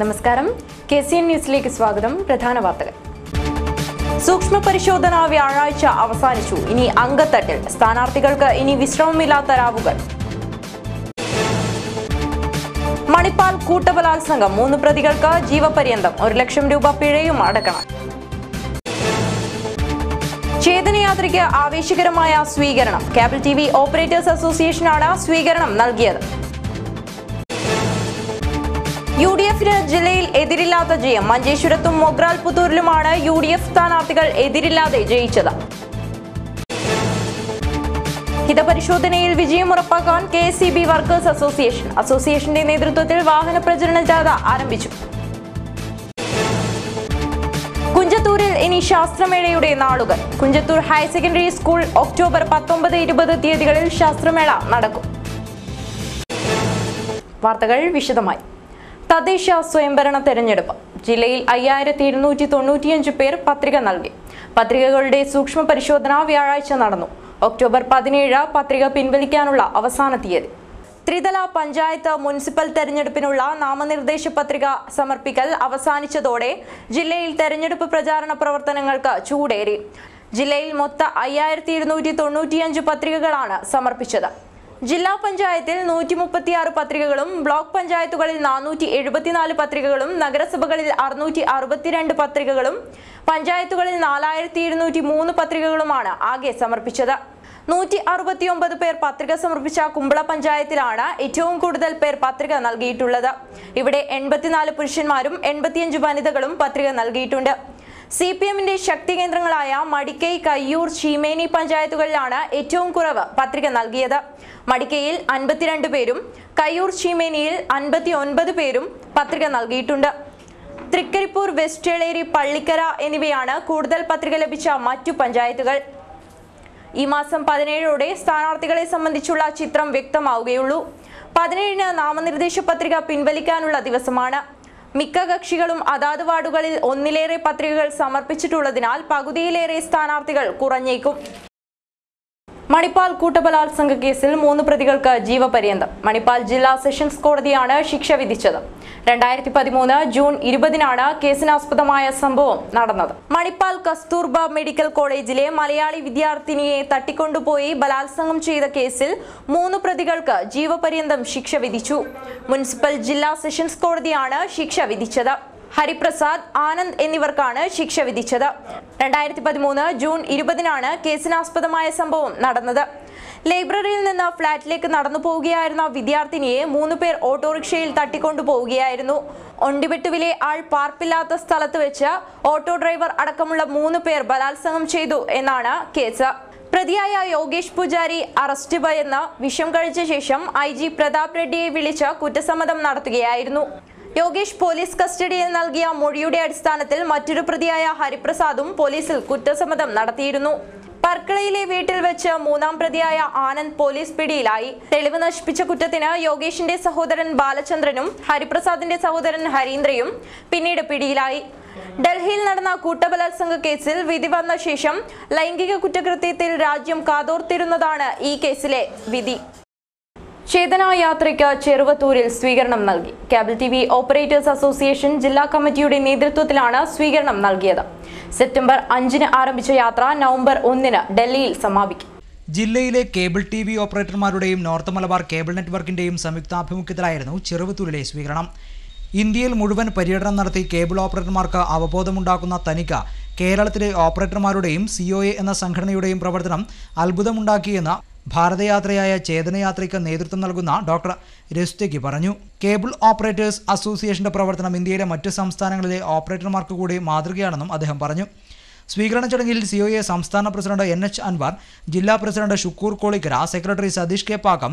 നമസ്കാരം. KCN ന്യൂസിലേക്ക് സ്വാഗതം. പ്രധാന വാർത്തകൾ. സൂക്ഷ്മ പരിശോധന വ്യാഴാഴ്ച അവസാനിച്ചു. ഇനി അങ്കത്തട്ടിൽ. സ്ഥാനാർത്ഥികൾക്ക് ഇനി വിശ്രമമില്ലാത്ത രാവുകൾ. മണിപ്പാൽ കൂട്ടബലാത്സംഗം. 3 പ്രതികൾക്ക് ജീവപര്യന്തം. 1 ലക്ഷം രൂപ പിഴയും അടക്കണം. ചേതനയാത്രയ്ക്ക് ആവേശകരമായ സ്വീകരണം. കേബിൾ TV ഓപ്പറേറ്റേഴ്സ് അസോസിയേഷനാണ് സ്വീകരണം നൽകിയത്. UDF-ന് ജില്ലയിൽ എതിരില്ലാത്ത ജയം. മഞ്ചേശ്വരത്തും മൊഗ്രാൽ പുത്തൂരിലുമാണ് UDF സ്ഥാനാർത്ഥികൾ എതിരില്ലാതെ ജയിച്ചത്. ഹിതപരിശോധനയിൽ വിജയം ഉറപ്പാക്കാൻ KSEB വർക്കേഴ്സ് അസോസിയേഷന്റെ നേതൃത്വത്തിൽ വാഹന പ്രചരണ ജാഥ ആരംഭിച്ചു. കുഞ്ചത്തൂരിൽ ഇനി ശാസ്ത്രമേളയുടെ നാളുകൾ. Kunjathur higher secondary school October 19, 20 തീയതികളിൽ ശാസ്ത്രമേള നടക്കും. വാർത്തകൾ വിശദമായി. തദ്ദേശ സ്വയംഭരണ തെരഞ്ഞെടുപ്പ്. ജില്ലയിൽ 5295 പേർ പത്രിക നൽകി. പത്രികകളുടെ സൂക്ഷ്മ പരിശോധന വ്യാഴാഴ്ച നടന്നു. ഒക്ടോബർ 17 പത്രിക പിൻവലിക്കാനുള്ള അവസാന തീയതി. ത്രിതല പഞ്ചായത്ത് മുനിസിപ്പൽ തെരഞ്ഞെടുപ്പിനുള്ള നാമനിർദ്ദേശ പത്രിക സമർപ്പിക്കൽ അവസാനിച്ചതോടെ ജില്ലയിൽ തെരഞ്ഞെടുപ്പ് പ്രചാരണ പ്രവർത്തനങ്ങൾക്ക് ചൂടേറി. ജില്ലയിൽ മൊത്തം 5295 പത്രികകളാണ് സമർപ്പിച്ചത്. ജില്ലാ പഞ്ചായത്തിൽ 136 പത്രികകളും ബ്ലോക്ക് പഞ്ചായത്തുകളിൽ 474 പത്രികകളും നഗരസഭകളിൽ 662 പത്രികകളും പഞ്ചായത്തുകളിൽ 4203 പത്രികകളുമാണ് ആകെ സമർപ്പിച്ചത്. 169 പേർ പത്രിക സമർപ്പിച്ച കുമ്പള പഞ്ചായത്തിലാണ് ഏറ്റവും കൂടുതൽ പേർ പത്രിക നൽകിയിട്ടുള്ളത്. ഇവിടെ 84 പുരുഷന്മാരും 85 വനിതകളും പത്രിക നൽകിയിട്ടുണ്ട്. CPM-ന്റെ ശക്തി കേന്ദ്രങ്ങളായ മടിക്കൈ, കയ്യൂർ, ചീമേനി പഞ്ചായത്തുകളിലാണ് ഏറ്റവും കുറവ് പത്രിക നൽകിയത്. മടിക്കയിൽ 52 പേരും കയ്യൂർ, ചീമേനിയിൽ 59 പേരും പത്രിക നൽകിയിട്ടുണ്ട്. തൃക്കരിപ്പൂർ, വെസ്റ്റേളേരി, പള്ളിക്കര എന്നിവയാണ് കൂടുതൽ പത്രിക ലഭിച്ച മറ്റു പഞ്ചായത്തുകൾ. ഈ മാസം 17ഓടെ സ്ഥാനാർത്ഥികളെ സംബന്ധിച്ചുള്ള ചിത്രം വ്യക്തമാവുകയുള്ളൂ. 17-ന് നാമനിർദ്ദേശ പത്രിക പിൻവലിക്കാനുള്ള ദിവസമാണ്. മിക്ക കക്ഷികളും അതാത് വാർഡുകളിൽ ഒന്നിലേറെ പത്രികകൾ സമർപ്പിച്ചിട്ടുള്ളതിനാൽ പകുതിയിലേറെ സ്ഥാനാർത്ഥികൾ കുറഞ്ഞേക്കും. മണിപ്പാൽ കൂട്ടബലാത്സംഗ കേസിൽ 3 പ്രതികൾക്ക് ജീവപര്യന്തം. മണിപ്പാൽ ജില്ലാ സെഷൻസ് കോടതിയാണ് ശിക്ഷ വിധിച്ചത്. 2013 ജൂൺ 20-നാണ് കേസിനാസ്പദമായ സംഭവം നടന്നത്. മണിപ്പാൽ കസ്തൂർബ മെഡിക്കൽ കോളേജിലെ മലയാളി വിദ്യാർത്ഥിനിയെ തട്ടിക്കൊണ്ടുപോയി ബലാത്സംഗം ചെയ്ത കേസിൽ 3 പ്രതികൾക്ക് ജീവപര്യന്തം ശിക്ഷ വിധിച്ചു. മുനിസിപ്പൽ ജില്ലാ സെഷൻസ് കോടതിയാണ് ശിക്ഷ വിധിച്ചത്. ഹരിപ്രസാദ്, ആനന്ദ് എന്നിവർക്കാണ് ശിക്ഷ വിധിച്ചത്. 2013 ജൂൺ 20-നാണ് കേസിനാസ്പദമായ സംഭവം നടന്നത്. ലൈബ്രറിയിൽ നിന്ന് ഫ്ളാറ്റിലേക്ക് നടന്നു പോവുകയായിരുന്ന വിദ്യാർത്ഥിനിയെ 3 പേർ ഓട്ടോറിക്ഷയിൽ തട്ടിക്കൊണ്ടുപോവുകയായിരുന്നു. ഒണ്ടിവെട്ടുവിലെ ആൾ പാർപ്പില്ലാത്ത സ്ഥലത്ത് വെച്ച് ഓട്ടോ ഡ്രൈവർ അടക്കമുള്ള 3 പേർ ബലാത്സംഗം ചെയ്തു എന്നാണ് കേസ്. പ്രതിയായ യോഗേഷ് പൂജാരി അറസ്റ്റ് ഭയന്ന് വിഷം കഴിച്ച ശേഷം IG പ്രതാപ് റെഡ്ഡിയെ വിളിച്ച് കുറ്റസമ്മതം നടത്തുകയായിരുന്നു. യോഗേഷ് പോലീസ് കസ്റ്റഡിയിൽ നൽകിയ മൊഴിയുടെ അടിസ്ഥാനത്തിൽ മറ്റൊരു പ്രതിയായ ഹരിപ്രസാദും പോലീസിൽ കുറ്റസമ്മതം നടത്തിയിരുന്നു. പർക്കളയിലെ വീട്ടിൽ വെച്ച് 3-ാം പ്രതിയായ ആനന്ദ് പോലീസ് പിടിയിലായി. തെളിവ് നശിപ്പിച്ച കുറ്റത്തിന് യോഗേഷിന്റെ സഹോദരൻ ബാലചന്ദ്രനും ഹരിപ്രസാദിന്റെ സഹോദരൻ ഹരീന്ദ്രയും പിന്നീട് പിടിയിലായി. ഡൽഹിയിൽ നടന്ന കൂട്ടബലാത്സംഗ കേസിൽ വിധി വന്ന ശേഷം ലൈംഗിക കുറ്റകൃത്യത്തിൽ രാജ്യം കാതോർത്തിരുന്നതാണ് ഈ കേസിലെ വിധി. ചേതനയാത്രയ്ക്ക് ചെറുവത്തൂരിൽ സ്വീകരണം നൽകി. കേബിൾ TV ഓപ്പറേറ്റേഴ്സ് അസോസിയേഷൻ ജില്ലാ കമ്മിറ്റിയുടെ നേതൃത്വത്തിലാണ് സ്വീകരണം നൽകിയത്. സെപ്റ്റംബർ 5-ന് ആരംഭിച്ച യാത്ര നവംബർ 1-ന് ഡൽഹിയിൽ സമാപിക്കും. ജില്ലയിലെ കേബിൾ TV ഓപ്പറേറ്റർമാരുടെയും നോർത്ത് മലബാർ കേബിൾ നെറ്റ്വർക്കിന്റെയും സംയുക്താഭിമുഖ്യത്തിലായിരുന്നു ചെറുവത്തൂരിലെ സ്വീകരണം. ഇന്ത്യയിൽ മുഴുവൻ പര്യടനം നടത്തി കേബിൾ ഓപ്പറേറ്റർമാർക്ക് അവബോധമുണ്ടാക്കുന്ന തനിക്ക് കേരളത്തിലെ ഓപ്പറേറ്റർമാരുടെയും COA എന്ന സംഘടനയുടെയും പ്രവർത്തനം അത്ഭുതമുണ്ടാക്കിയെന്ന് ഭാരതയാത്രയായ ചേതനയാത്രയ്ക്ക് നേതൃത്വം നൽകുന്ന ഡോക്ടർ രസ്തയ്ക്ക് പറഞ്ഞു. കേബിൾ ഓപ്പറേറ്റേഴ്സ് അസോസിയേഷന്റെ പ്രവർത്തനം ഇന്ത്യയിലെ മറ്റ് സംസ്ഥാനങ്ങളിലെ ഓപ്പറേറ്റർമാർക്ക് കൂടി മാതൃകയാണെന്നും അദ്ദേഹം പറഞ്ഞു. സ്വീകരണ ചടങ്ങിൽ COA സംസ്ഥാന പ്രസിഡന്റ് NH അൻവർ, ജില്ലാ president Shukkoor Kolikkara, secretary Satheesh K പാകം,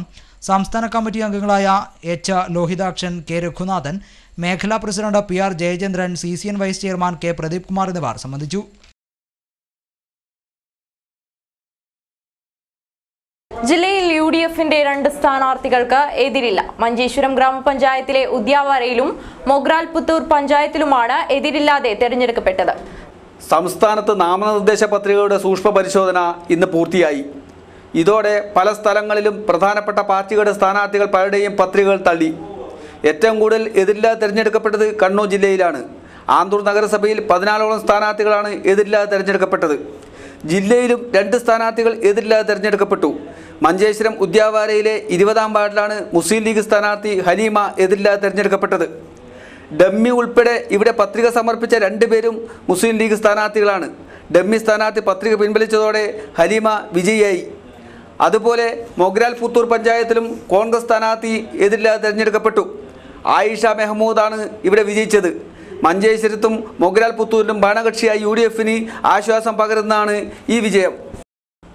സംസ്ഥാന കമ്മിറ്റി അംഗങ്ങളായ H ലോഹിതാക്ഷൻ, K രഘുനാഥൻ, മേഖലാ president PR Jayachandran, CCN vice chairman K Pradeep Kumar എന്നിവർ സംബന്ധിച്ചു. ജില്ലയിൽ UDF-ന്റെ 2 സ്ഥാനാർത്ഥികൾക്ക് എതിരില്ല. മഞ്ചേശ്വരം ഗ്രാമപഞ്ചായത്തിലെ ഉദ്യാവരയിലും മൊഗ്രാൽ പുത്തൂർ പഞ്ചായത്തിലുമാണ് എതിരില്ലാതെ തെരഞ്ഞെടുക്കപ്പെട്ടത്. സംസ്ഥാനത്ത് നാമനിർദ്ദേശ പത്രികയുടെ സൂക്ഷ്മ പരിശോധന ഇന്ന് പൂർത്തിയായി. ഇതോടെ പല സ്ഥലങ്ങളിലും പ്രധാനപ്പെട്ട പാർട്ടികളുടെ സ്ഥാനാർത്ഥികൾ പലരുടെയും പത്രികകൾ തള്ളി. ഏറ്റവും കൂടുതൽ എതിരില്ലാതെ തിരഞ്ഞെടുക്കപ്പെട്ടത് കണ്ണൂർ ജില്ലയിലാണ്. ആന്തൂർ നഗരസഭയിൽ 14ഓളം സ്ഥാനാർത്ഥികളാണ് എതിരില്ലാതെ തിരഞ്ഞെടുക്കപ്പെട്ടത്. ജില്ലയിലും 2 സ്ഥാനാർത്ഥികൾ എതിരില്ലാതെ തിരഞ്ഞെടുക്കപ്പെട്ടു. മഞ്ചേശ്വരം ഉദ്യാവാരയിലെ 20-ാം വാർഡിലാണ് മുസ്ലിം ലീഗ് സ്ഥാനാർത്ഥി ഹലീമ എതിരില്ലാതെ തിരഞ്ഞെടുക്കപ്പെട്ടത്. ഡമ്മി ഉൾപ്പെടെ ഇവിടെ പത്രിക സമർപ്പിച്ച 2 പേരും മുസ്ലിം ലീഗ് സ്ഥാനാർത്ഥികളാണ്. ഡമ്മി സ്ഥാനാർത്ഥി പത്രിക പിൻവലിച്ചതോടെ ഹലീമ വിജയിയായി. അതുപോലെ മൊഗ്രാൽ പുത്തൂർ പഞ്ചായത്തിലും കോൺഗ്രസ് സ്ഥാനാർത്ഥി എതിരില്ലാതെ തിരഞ്ഞെടുക്കപ്പെട്ടു. ആയിഷ മെഹമ്മൂദാണ് ഇവിടെ വിജയിച്ചത്. മഞ്ചേശ്വരത്തും മൊഗ്രാൽ പുത്തൂരിലും ഭരണകക്ഷിയായി UDF-ന് ആശ്വാസം പകരുന്നതാണ് ഈ വിജയം.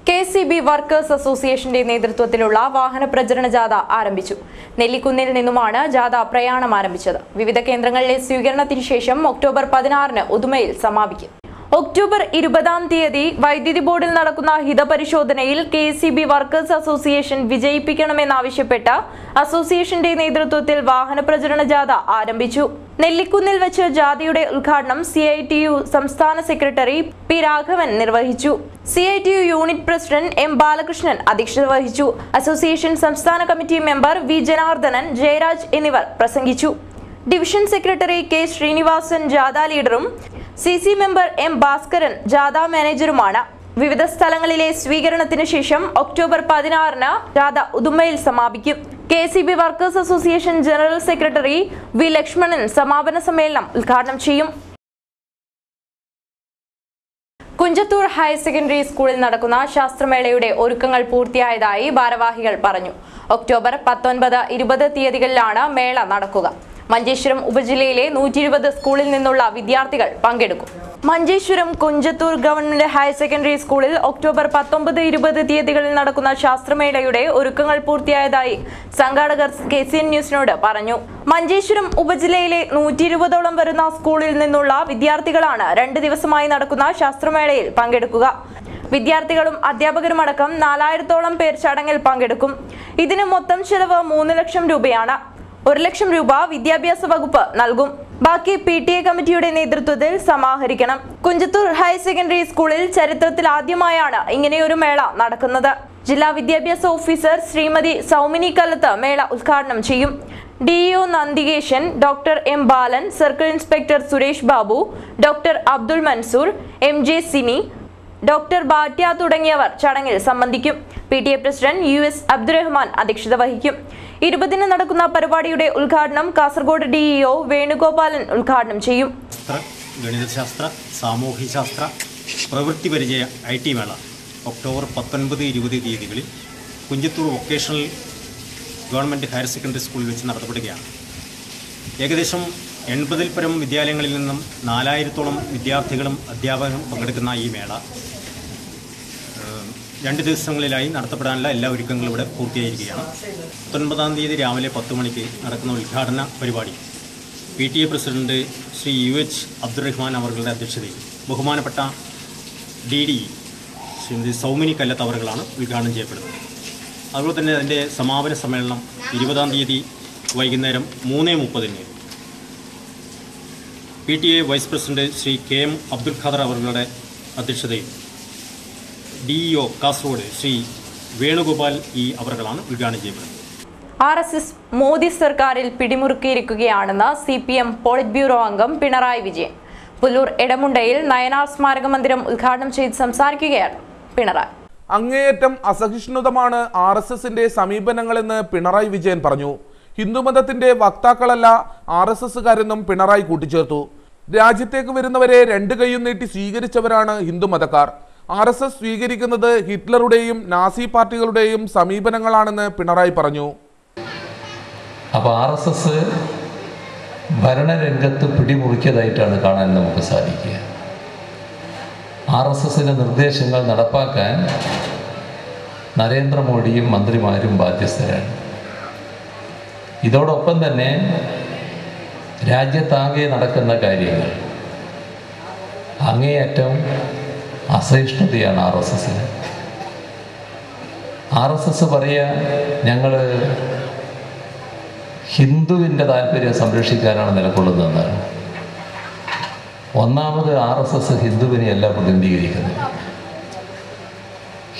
KCB വർക്കേഴ്സ് അസോസിയേഷന്റെ നേതൃത്വത്തിലുള്ള വാഹന പ്രചരണ ജാഥ ആരംഭിച്ചു. നെല്ലിക്കുന്നിൽ നിന്നുമാണ് ജാഥ പ്രയാണം ആരംഭിച്ചത്. വിവിധ കേന്ദ്രങ്ങളിലെ സ്വീകരണത്തിന് ശേഷം ഒക്ടോബർ 16-ന് ഉദുമയിൽ സമാപിക്കും. ഒക്ടോബർ 20-ാം തീയതി വൈദ്യുതി ബോർഡിൽ നടക്കുന്ന ഹിതപരിശോധനയിൽ KCB വർക്കേഴ്സ് അസോസിയേഷൻ വിജയിപ്പിക്കണമെന്നാവശ്യപ്പെട്ട അസോസിയേഷന്റെ നേതൃത്വത്തിൽ വാഹന പ്രചരണ ജാഥ ആരംഭിച്ചു. നെല്ലിക്കുന്നിൽ വെച്ച് ജാഥയുടെ ഉദ്ഘാടനം CITU സംസ്ഥാന സെക്രട്ടറി P. രാഘവൻ നിർവഹിച്ചു. CITU unit president M. Balakrishnan അധ്യക്ഷത വഹിച്ചു. അസോസിയേഷൻ സംസ്ഥാന committee member V. Janardhanan, Jayaraj എന്നിവർ പ്രസംഗിച്ചു. Division secretary K. ശ്രീനിവാസൻ ജാഥ ലീഡറും CC മെമ്പർ M. ഭാസ്കരൻ ജാഥ മാനേജറുമാണ്. വിവിധ സ്ഥലങ്ങളിലെ സ്വീകരണത്തിന് ശേഷം ഒക്ടോബർ 16-ന് ജാഥ ഉദുമയിൽ സമാപിക്കും. KCB workers association general secretary V. Lakshmanan സമാപന സമ്മേളനം ഉദ്ഘാടനം ചെയ്യും. കുഞ്ചത്തൂർ ഹയർ സെക്കൻഡറി സ്കൂളിൽ നടക്കുന്ന ശാസ്ത്രമേളയുടെ ഒരുക്കങ്ങൾ പൂർത്തിയായതായി ഭാരവാഹികൾ പറഞ്ഞു. ഒക്ടോബർ 19, 20 തീയതികളിലാണ് മേള നടക്കുക. മഞ്ചേശ്വരം ഉപജില്ലയിലെ 120 സ്കൂളിൽ നിന്നുള്ള വിദ്യാർത്ഥികൾ പങ്കെടുക്കും. Manjeshwaram Kunjathur government higher secondary സ്കൂളിൽ ഒക്ടോബർ 19, 20 തീയതികളിൽ നടക്കുന്ന ശാസ്ത്രമേളയുടെ ഒരുക്കങ്ങൾ പൂർത്തിയായതായി സംഘാടകർ KCN ന്യൂസിനോട് പറഞ്ഞു. മഞ്ചേശ്വരം ഉപജില്ലയിലെ 120ഓളം വരുന്ന സ്കൂളിൽ നിന്നുള്ള വിദ്യാർത്ഥികളാണ് 2 ദിവസമായി നടക്കുന്ന ശാസ്ത്രമേളയിൽ പങ്കെടുക്കുക. വിദ്യാർത്ഥികളും അധ്യാപകരുമടക്കം 4000ഓളം പേർ ചടങ്ങിൽ പങ്കെടുക്കും. ഇതിന് മൊത്തം ചെലവ് 3 ലക്ഷം രൂപയാണ്. 1 ലക്ഷം രൂപ വിദ്യാഭ്യാസ വകുപ്പ് നൽകും. ബാക്കി PTA കമ്മിറ്റിയുടെ നേതൃത്വത്തിൽ സമാഹരിക്കണം. കുഞ്ചത്തൂർ ഹയർ സെക്കൻഡറി സ്കൂളിൽ ചരിത്രത്തിൽ ആദ്യമായാണ് ഇങ്ങനെയൊരു മേള നടക്കുന്നത്. ജില്ലാ വിദ്യാഭ്യാസ ഓഫീസർ ശ്രീമതി സൗമിനി കല്ലത്ത് മേള ഉദ്ഘാടനം ചെയ്യും. DEO Nandikeshan, doctor M. Balan, circle inspector Suresh Babu, doctor Abdul Mansoor, MJ Sini, doctor Batya തുടങ്ങിയവർ ചടങ്ങിൽ സംബന്ധിക്കും. PTA പ്രസിഡന്റ് US അബ്ദുറഹ്മാൻ അധ്യക്ഷത വഹിക്കും. 20-ന് നടക്കുന്ന പരിപാടിയുടെ ഉദ്ഘാടനം കാസർഗോഡ് DEO വേണുഗോപാലൻ ഉദ്ഘാടനം ചെയ്യും. ഗണിതശാസ്ത്ര, സാമൂഹ്യശാസ്ത്ര, പ്രവൃത്തി പരിചയ IT മേള ഒക്ടോബർ 19, 20 തീയതികളിൽ Kunjathur vocational government higher secondary സ്കൂളിൽ വെച്ച് നടത്തപ്പെടുകയാണ്. ഏകദേശം 80-ൽ പരം വിദ്യാലയങ്ങളിൽ നിന്നും 4000ഓളം വിദ്യാർത്ഥികളും അധ്യാപകരും പങ്കെടുക്കുന്ന ഈ മേള 2 ദിവസങ്ങളിലായി നടത്തപ്പെടാനുള്ള എല്ലാ ഒരുക്കങ്ങളും ഇവിടെ പൂർത്തിയായിരിക്കുകയാണ്. 19-ാം തീയതി രാവിലെ 10 മണിക്ക് നടക്കുന്ന ഉദ്ഘാടന പരിപാടി PTA president Shri UH Abdurahman അവരുടെ അധ്യക്ഷതയിൽ ബഹുമാനപ്പെട്ട DDE ശ്രീമതി സൗമിനി കല്ലത്ത് അവர்களാണ് ഉദ്ഘാടനം ചെയ്യപ്പെടുന്നത്. അതുപോലെ തന്നെ അതിൻ്റെ സമാപന സമ്മേളനം 20-ാം തീയതി വൈകുന്നേരം 3:30-ന് PTA vice president Shri KM Abdul Khader അവരുടെ അധ്യക്ഷതയിൽ DEO കാസർഗോഡ് ശ്രീ വേണുഗോപാൽ അവர்களാണ് ഉദ്ഘാടനം ചെയ്യപ്പെടുന്നത്. RSS മോദി സർക്കാരിൽ പിടിമുറുക്കിയിരിക്കുകയാണെന്ന് CPM പോളിറ്റ് ബ്യൂറോ അംഗം പിണറായി വിജയൻ. പുല്ലൂർ എടമുണ്ടയിൽ നയനാർ സ്മാരക മന്ദിരം ഉദ്ഘാടനം ചെയ്ത് സംസാരിക്കുകയാണ് പിണറായി. അങ്ങേയറ്റം അസഹിഷ്ണുതമാണ് RSSന്റെ സമീപനങ്ങളെന്ന് പിണറായി വിജയൻ പറഞ്ഞു. ഹിന്ദുമതത്തിന്റെ വക്താക്കളല്ല RSSകാരെന്നും പിണറായി കൂട്ടിച്ചേർത്തു. രാജ്യത്തേക്ക് വരുന്നവരെ 2 കൈയും നീട്ടി സ്വീകരിച്ചവരാണ് ഹിന്ദുമതക്കാർ. RSS സ്വീകരിക്കുന്നത് ഹിറ്റ്ലറുടെയും നാസി പാർട്ടികളുടെയും സമീപനങ്ങളാണെന്ന് പിണറായി പറഞ്ഞു. അപ്പോൾ RSS ഭരണരംഗത്ത് പിടിമുറുക്കിയതായിട്ടാണ് കാണാൻ നമുക്ക് സാധിക്കുക. RSSന്റെ നിർദ്ദേശങ്ങൾ നടപ്പാക്കാൻ നരേന്ദ്രമോദിയും മന്ത്രിമാരും ബാധ്യസ്ഥരാണ്. ഇതോടൊപ്പം തന്നെ രാജ്യത്താകെ നടക്കുന്ന കാര്യങ്ങൾ അങ്ങേയറ്റം അസഹിഷ്ണുതയാണ് RSSന്. RSS പറയുക ഞങ്ങൾ ഹിന്ദുവിൻ്റെ താല്പര്യം സംരക്ഷിക്കാനാണ് നിലകൊള്ളുന്നതെന്നാണ്. ഒന്നാമത് RSS ഹിന്ദുവിനെയല്ല പ്രതിനിധീകരിക്കുന്നത്.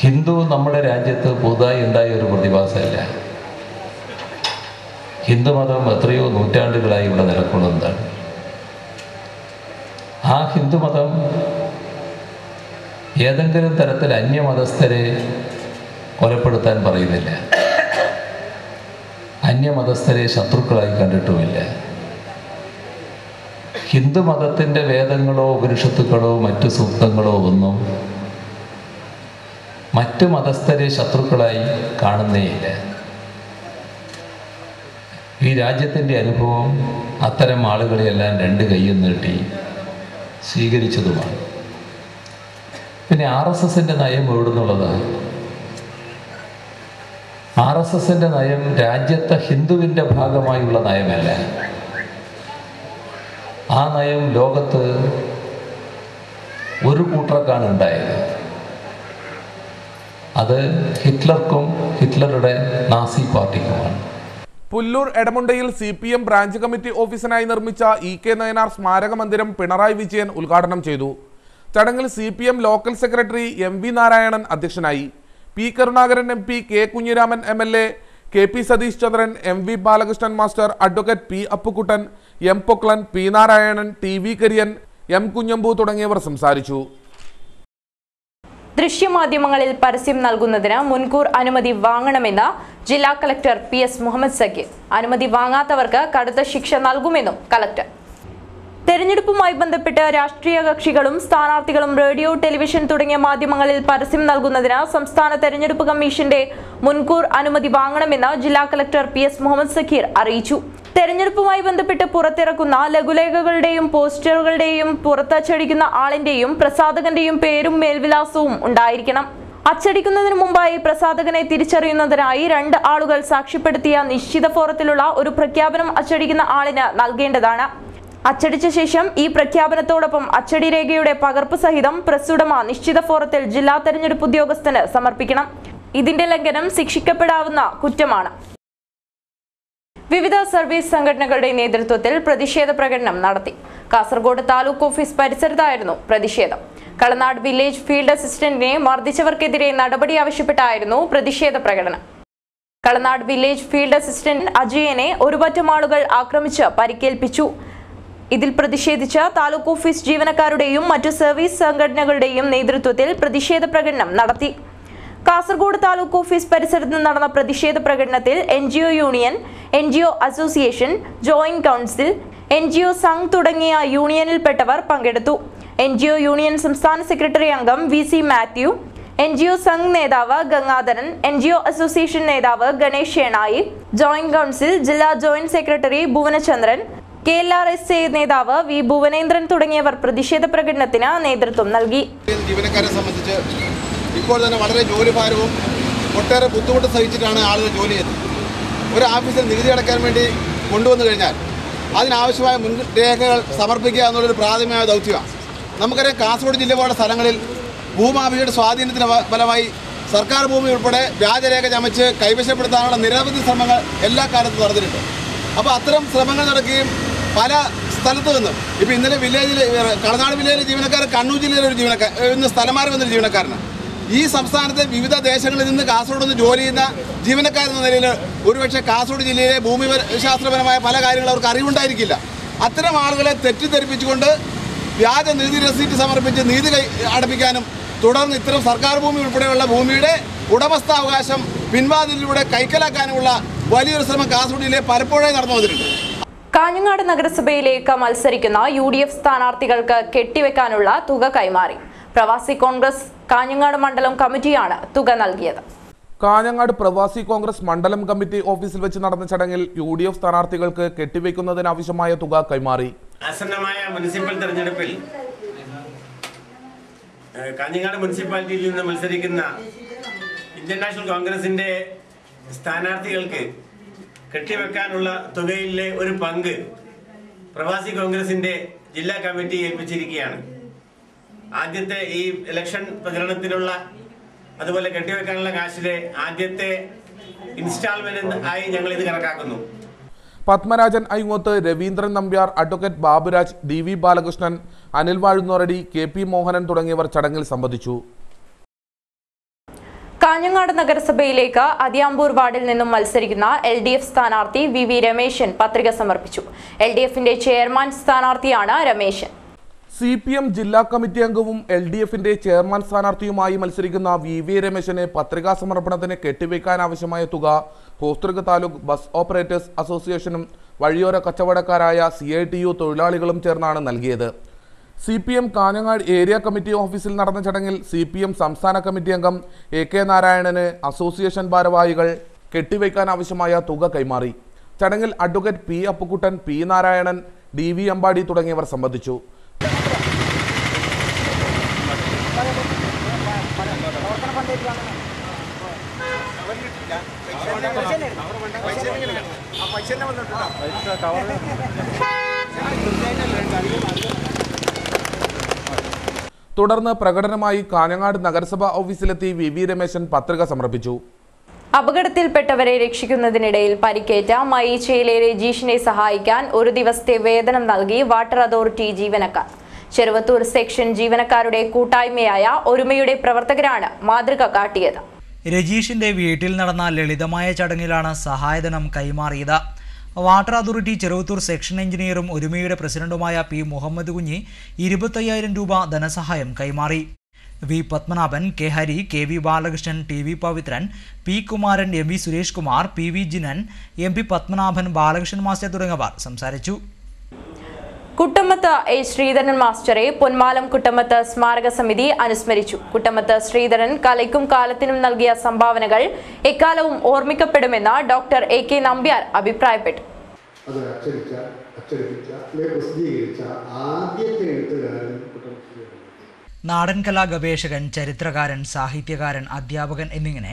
ഹിന്ദു നമ്മുടെ രാജ്യത്ത് പുതുതായി ഉണ്ടായ ഒരു പ്രതിഭാസമല്ല. ഹിന്ദുമതം എത്രയോ നൂറ്റാണ്ടുകളായി ഇവിടെ നിലകൊള്ളുന്നതാണ്. ആ ഹിന്ദുമതം ഏതെങ്കിലും തരത്തിൽ അന്യമതസ്ഥരെ കൊലപ്പെടുത്താൻ പറയുന്നില്ല, അന്യമതസ്ഥരെ ശത്രുക്കളായി കണ്ടിട്ടുമില്ല. ഹിന്ദുമതത്തിൻ്റെ വേദങ്ങളോ ഉപനിഷത്തുക്കളോ മറ്റു സൂക്തങ്ങളോ ഒന്നും മറ്റു മതസ്ഥരെ ശത്രുക്കളായി കാണുന്നേയില്ല. ഈ രാജ്യത്തിൻ്റെ അനുഭവം അത്തരം ആളുകളെയെല്ലാം രണ്ട് കൈയും നീട്ടി സ്വീകരിച്ചതുമാണ്. പിന്നെ RSSൻ്റെ നയം എവിടുന്നുള്ളതാണ്? RSSൻ്റെ നയം രാജ്യത്തെ ഹിന്ദുവിൻ്റെ ഭാഗമായുള്ള നയമല്ല. ആ നയം ലോകത്ത് ഒരു കൂട്ടർക്കാണ് ഉണ്ടായത്. അത് ഹിറ്റ്ലർക്കും ഹിറ്റ്ലറുടെ നാസി പാർട്ടിക്കുമാണ്. പുല്ലൂർ എടമുണ്ടയിൽ CPM ബ്രാഞ്ച് കമ്മിറ്റി ഓഫീസിനായി നിർമ്മിച്ച EK നയനാർ സ്മാരക മന്ദിരം പിണറായി വിജയൻ ഉദ്ഘാടനം ചെയ്തു. ചടങ്ങിൽ CPM local secretary MV Narayanan അധ്യക്ഷനായി. P Karunakaran MP, K Kunhiraman MLA, KP Satheesh Chandran, MV Balakrishnan master, advocate P Appukuttan, M Poklan, P Narayanan, TV Kariyan, M Kunhambu തുടങ്ങിയവർ സംസാരിച്ചു. ദൃശ്യമാധ്യമങ്ങളിൽ പരസ്യം നൽകുന്നതിന് മുൻകൂർ അനുമതി വാങ്ങണമെന്ന് ജില്ലാ കളക്ടർ PS മുഹമ്മദ് സക്കീർ. അനുമതി വാങ്ങാത്തവർക്ക് കടുത്ത ശിക്ഷ നൽകുമെന്നും കളക്ടർ. തെരഞ്ഞെടുപ്പുമായി ബന്ധപ്പെട്ട് രാഷ്ട്രീയ കക്ഷികളും സ്ഥാനാർത്ഥികളും റേഡിയോ, ടെലിവിഷൻ തുടങ്ങിയ മാധ്യമങ്ങളിൽ പരസ്യം നൽകുന്നതിന് സംസ്ഥാന തെരഞ്ഞെടുപ്പ് കമ്മീഷന്റെ മുൻകൂർ അനുമതി വാങ്ങണമെന്ന് ജില്ലാ കളക്ടർ PS മുഹമ്മദ് സക്കീർ അറിയിച്ചു. തെരഞ്ഞെടുപ്പുമായി ബന്ധപ്പെട്ട് പുറത്തിറക്കുന്ന ലഘുലേഖകളുടെയും പോസ്റ്ററുകളുടെയും പുറത്തച്ചടിക്കുന്ന ആളിന്റെയും പ്രസാധകന്റെയും പേരും മേൽവിലാസവും ഉണ്ടായിരിക്കണം. അച്ചടിക്കുന്നതിന് മുമ്പായി പ്രസാധകനെ തിരിച്ചറിയുന്നതിനായി 2 ആളുകൾ സാക്ഷ്യപ്പെടുത്തിയ നിശ്ചിത ഫോറത്തിലുള്ള ഒരു പ്രഖ്യാപനം അച്ചടിക്കുന്ന ആളിന് നൽകേണ്ടതാണ്. അച്ചടിച്ച ശേഷം ഈ പ്രഖ്യാപനത്തോടൊപ്പം അച്ചടി രേഖയുടെ പകർപ്പ് സഹിതം പ്രസ് ഉടമ നിശ്ചിത ഫോറത്തിൽ ജില്ലാ തെരഞ്ഞെടുപ്പ് ഉദ്യോഗസ്ഥന് സമർപ്പിക്കണം. ഇതിന്റെ ലംഘനം ശിക്ഷിക്കപ്പെടാവുന്ന കുറ്റമാണ്. വിവിധ സർവീസ് സംഘടനകളുടെ നേതൃത്വത്തിൽ പ്രതിഷേധ പ്രകടനം നടത്തി. കാസർഗോഡ് താലൂക്ക് ഓഫീസ് പരിസരത്തായിരുന്നു പ്രതിഷേധം. കളനാട് വില്ലേജ് ഫീൽഡ് അസിസ്റ്റന്റിനെ മർദ്ദിച്ചവർക്കെതിരെ നടപടി ആവശ്യപ്പെട്ടായിരുന്നു പ്രതിഷേധ പ്രകടനം. കളനാട് വില്ലേജ് ഫീൽഡ് അസിസ്റ്റന്റ് അജയനെ ഒരുപറ്റം ആളുകൾ ആക്രമിച്ച് പരിക്കേൽപ്പിച്ചു. ഇതിൽ പ്രതിഷേധിച്ച് താലൂക്ക് ഓഫീസ് ജീവനക്കാരുടെയും മറ്റു സർവീസ് സംഘടനകളുടെയും നേതൃത്വത്തിൽ പ്രതിഷേധ പ്രകടനം നടത്തി. കാസർഗോഡ് താലൂക്ക് ഓഫീസ് പരിസരത്ത് നടന്ന പ്രതിഷേധ പ്രകടനത്തിൽ NGO union, NGO association, joint council, NGO Sangh തുടങ്ങിയ യൂണിയനിൽപ്പെട്ടവർ പങ്കെടുത്തു. NGO യൂണിയൻ സംസ്ഥാന സെക്രട്ടറി അംഗം VC മാത്യു, NGO സംഘ് നേതാവ് ഗംഗാധരൻ, NGO അസോസിയേഷൻ നേതാവ് ഗണേഷ് ഷേണായി, ജോയിന്റ് കൗൺസിൽ ജില്ലാ ജോയിന്റ് സെക്രട്ടറി ഭുവനചന്ദ്രൻ, KLRSA നേതാവ് V ഭുവനേന്ദ്രൻ തുടങ്ങിയവർ പ്രതിഷേധ പ്രകടനത്തിന് നേതൃത്വം നൽകി. ജീവനക്കാരെ സംബന്ധിച്ച് ഇപ്പോൾ തന്നെ വളരെ ജോലിഭാരവും ഒട്ടേറെ ബുദ്ധിമുട്ട് സഹിച്ചിട്ടാണ് ആളുകൾ ജോലി ചെയ്യുന്നത്. ഒരു ഓഫീസിൽ നികുതി അടയ്ക്കാൻ വേണ്ടി കൊണ്ടുവന്നു കഴിഞ്ഞാൽ അതിനാവശ്യമായ മുൻരേഖകൾ സമർപ്പിക്കുക എന്നുള്ളൊരു പ്രാഥമികമായ ദൗത്യമാണ്. നമുക്കറിയാം, കാസർഗോഡ് ജില്ല പോലുള്ള സ്ഥലങ്ങളിൽ ഭൂമാഫിയയുടെ സ്വാധീനത്തിന് ഫലമായി സർക്കാർ ഭൂമി ഉൾപ്പെടെ വ്യാജരേഖ ചമച്ച് കൈവശപ്പെടുത്താനുള്ള നിരവധി ശ്രമങ്ങൾ എല്ലാ കാലത്തും നടന്നിട്ടുണ്ട്. അപ്പോൾ അത്തരം ശ്രമങ്ങൾ നടക്കുകയും പല സ്ഥലത്ത് നിന്നും ഇപ്പോൾ ഇന്നലെ വില്ലേജിൽ കളനാട് വില്ലേജിലെ ജീവനക്കാർ കണ്ണൂർ ജില്ലയിലെ ഒരു ജീവനക്കാർ ഇന്ന് സ്ഥലം മാറി വന്നൊരു ജീവനക്കാരനാണ്. ഈ സംസ്ഥാനത്തെ വിവിധ ദേശങ്ങളിൽ നിന്ന് കാസർഗോഡ് നിന്ന് ജോലി ചെയ്യുന്ന ജീവനക്കാരെന്ന നിലയിൽ ഒരുപക്ഷെ കാസർഗോഡ് ജില്ലയിലെ ഭൂമിശാസ്ത്രപരമായ പല കാര്യങ്ങളും അവർക്ക് അറിവുണ്ടായിരിക്കില്ല. അത്തരം ആളുകളെ തെറ്റിദ്ധരിപ്പിച്ചുകൊണ്ട് വ്യാജ നികുതി രസീറ്റ് സമർപ്പിച്ച് നീതി അടപ്പിക്കാനും തുടർന്ന് ഇത്തരം സർക്കാർ ഭൂമി ഉൾപ്പെടെയുള്ള ഭൂമിയുടെ ഉടമസ്ഥാവകാശം പിൻവാതിലൂടെ കൈക്കലാക്കാനുമുള്ള വലിയൊരു ശ്രമം കാസർഗോഡ് ജില്ലയിൽ പലപ്പോഴായി നടന്നു വന്നിട്ടുണ്ട്. കാഞ്ഞങ്ങാട് നഗരസഭയിലേക്ക് മത്സരിക്കുന്ന UDF സ്ഥാനാർത്ഥികൾക്ക് കെട്ടിവെക്കാനുള്ള തുക കൈമാറി. പ്രവാസി കോൺഗ്രസ് കാഞ്ഞങ്ങാട് മണ്ഡലം കമ്മിറ്റിയാണ് തുക നൽകിയത്. കാഞ്ഞങ്ങാട് പ്രവാസി കോൺഗ്രസ് മണ്ഡലം കമ്മിറ്റി ഓഫീസിൽ വെച്ച് നടന്ന ചടങ്ങിൽ UDF സ്ഥാനാർത്ഥികൾക്ക് കെട്ടിവെക്കുന്നതിനാവശ്യമായ തുക കൈമാറി. ആസന്നമായ മുനിസിപ്പൽ തെരഞ്ഞെടുപ്പിൽ കാഞ്ഞങ്ങാട് മുനിസിപ്പാലിറ്റിയിൽ നിന്ന് മത്സരിക്കുന്ന ഇന്ത്യൻ നാഷണൽ കോൺഗ്രസിന്റെ സ്ഥാനാർത്ഥികൾക്ക് കെട്ടിവെക്കാനുള്ള തുകയിലെ ഒരു പങ്ക് പ്രവാസി കോൺഗ്രസിന്റെ ജില്ലാ കമ്മിറ്റി ഏൽപ്പിച്ചിരിക്കുകയാണ്. ആദ്യത്തെ ഈ ഇലക്ഷൻ പ്രചരണത്തിനുള്ള അതുപോലെ കെട്ടിവെക്കാനുള്ള കാശിലെ ആദ്യത്തെ ഇൻസ്റ്റാൾമെന്റ് ആയി ഞങ്ങൾ ഇത് കണക്കാക്കുന്നു. Padmarajan Ayngoth, Raveendran Nambiar, advocate Baburaj, DV Balakrishnan, Anil Vazhunnoradi, KP Mohanan തുടങ്ങിയവർ ചടങ്ങിൽ സംബന്ധിച്ചു. കാഞ്ഞങ്ങാട് നഗരസഭയിലേക്ക് അതിയാമ്പൂർ വാർഡിൽ നിന്നും മത്സരിക്കുന്ന LDF സ്ഥാനാർത്ഥി VV രമേശൻ പത്രിക സമർപ്പിച്ചു. LDFന്റെ ചെയർമാൻ സ്ഥാനാർത്ഥിയാണ് രമേശൻ. CPM ജില്ലാ കമ്മിറ്റി അംഗവും LDFന്റെ ചെയർമാൻ സ്ഥാനാർത്ഥിയുമായി മത്സരിക്കുന്ന VV രമേശനെ പത്രികാ സമർപ്പണത്തിന് കെട്ടിവയ്ക്കാൻ ആവശ്യമായ തുക ഹോസ്ദുർഗ് താലൂക്ക് ബസ് ഓപ്പറേറ്റേഴ്സ് അസോസിയേഷനും വഴിയോര കച്ചവടക്കാരായ CITU തൊഴിലാളികളും ചേർന്നാണ് നൽകിയത്. CPM കാഞ്ഞങ്ങാട് ഏരിയ കമ്മിറ്റി ഓഫീസിൽ നടന്ന ചടങ്ങിൽ CPM സംസ്ഥാന കമ്മിറ്റി അംഗം AK നാരായണന് അസോസിയേഷൻ ഭാരവാഹികൾ കെട്ടിവയ്ക്കാൻ ആവശ്യമായ തുക കൈമാറി. ചടങ്ങിൽ advocate P Appukuttan, P Narayanan, DV Ambadi തുടങ്ങിയവർ സംബന്ധിച്ചു. തുടർന്ന് പ്രകടനമായി കാഞ്ഞങ്ങാട് നഗരസഭാ ഓഫീസിലെത്തി VV രമേശൻ പത്രിക സമർപ്പിച്ചു. അപകടത്തിൽപ്പെട്ടവരെ രക്ഷിക്കുന്നതിനിടയിൽ പരിക്കേറ്റ മയിച്ചയിലെ രജീഷിനെ സഹായിക്കാൻ ഒരു ദിവസത്തെ വേതനം നൽകി വാട്ടർ അതോറിറ്റി ജീവനക്കാർ. ചെറുവത്തൂർ സെക്ഷൻ ജീവനക്കാരുടെ കൂട്ടായ്മയായ ഒരുമയുടെ പ്രവർത്തകരാണ് മാതൃക കാട്ടിയത്. രജീഷിന്റെ വീട്ടിൽ നടന്ന ലളിതമായ ചടങ്ങിലാണ് സഹായധനം കൈമാറിയത്. വാട്ടർ അതോറിറ്റി ചെറുവത്തൂർ സെക്ഷൻ എഞ്ചിനീയറും ഒരുമയുടെ പ്രസിഡന്റുമായ P മുഹമ്മദ് കുഞ്ഞി 25,000 രൂപ ധനസഹായം കൈമാറി. V Padmanabhan, K Hari, KV Balakrishnan, TV Pavithran, P Kumaran, MV Suresh Kumar, PV Jinan, MP Padmanabhan, Balakrishnan master തുടങ്ങിയവർ സംസാരിച്ചു. കുട്ടമത്ത് A ശ്രീധരൻ മാസ്റ്ററെ പൊന്മാലം കുട്ടമത്ത് സ്മാരക സമിതി അനുസ്മരിച്ചു. കുട്ടമത്ത് ശ്രീധരൻ കലയ്ക്കും കാലത്തിനും നൽകിയ സംഭാവനകൾ എക്കാലവും ഓർമ്മിക്കപ്പെടുമെന്ന് ഡോക്ടർ AK നമ്പ്യാർ അഭിപ്രായപ്പെട്ടു. നാടൻ കലാ ഗവേഷകൻ, ചരിത്രകാരൻ, സാഹിത്യകാരൻ, അധ്യാപകൻ എന്നിങ്ങനെ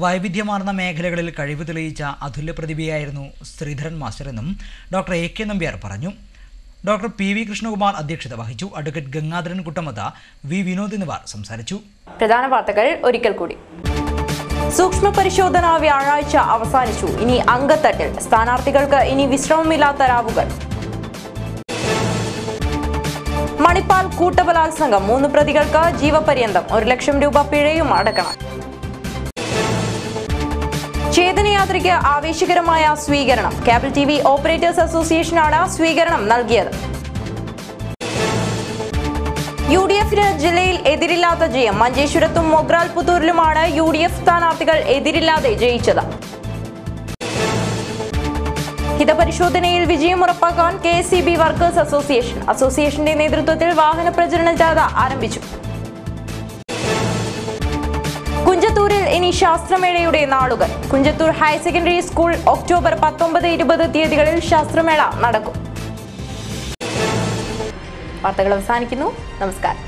വൈവിധ്യമാർന്ന മേഖലകളിൽ കഴിവ് തെളിയിച്ച അതുല്യ പ്രതിഭയായിരുന്നു ശ്രീധരൻ മാസ്റ്റർ എന്നും ഡോക്ടർ AK നമ്പ്യാർ പറഞ്ഞു. ഡോക്ടർ PV കൃഷ്ണകുമാർ അധ്യക്ഷത വഹിച്ചു. അഡ്വക്കേറ്റ് ഗംഗാധരൻ കുട്ടമത്ത, V വിനോദ് എന്നിവർ സംസാരിച്ചു. പ്രധാന വാർത്തകൾ ഒരിക്കൽ കൂടി. സൂക്ഷ്മ പരിശോധന വ്യാഴാഴ്ച അവസാനിച്ചു. ഇനി അങ്കത്തട്ടിൽ. സ്ഥാനാർത്ഥികൾക്ക് ഇനി വിശ്രമമില്ലാത്ത രാവുകൾ. മണിപ്പാൽ കൂട്ടബലാത്സംഗം 3 പ്രതികൾക്ക് ജീവപര്യന്തം 1 ലക്ഷം രൂപ പിഴയും അടക്കണം. ചേതനയാത്രയ്ക്ക് ആവേശകരമായ സ്വീകരണം. കേബിൾ TV ഓപ്പറേറ്റേഴ്സ് അസോസിയേഷനാണ് സ്വീകരണം നൽകിയത്. UDFന് ജില്ലയിൽ എതിരില്ലാത്ത ജയം. മഞ്ചേശ്വരത്തും മൊഗ്രാൽ പുത്തൂരിലുമാണ് UDF സ്ഥാനാർത്ഥികൾ എതിരില്ലാതെ ജയിച്ചത്. ഹിതപരിശോധനയിൽ വിജയം ഉറപ്പാക്കാൻ KSCB വർക്കേഴ്സ് അസോസിയേഷന്റെ നേതൃത്വത്തിൽ വാഹന പ്രചരണ ജാഥ ആരംഭിച്ചു. കുഞ്ചത്തൂരിൽ ഇനി ശാസ്ത്രമേളയുടെ നാളുകൾ. Kunjathur higher secondary school October 19, 20 തീയതികളിൽ ശാസ്ത്രമേള നടക്കും. വാർത്തകൾ അവസാനിക്കുന്നു. നമസ്കാരം.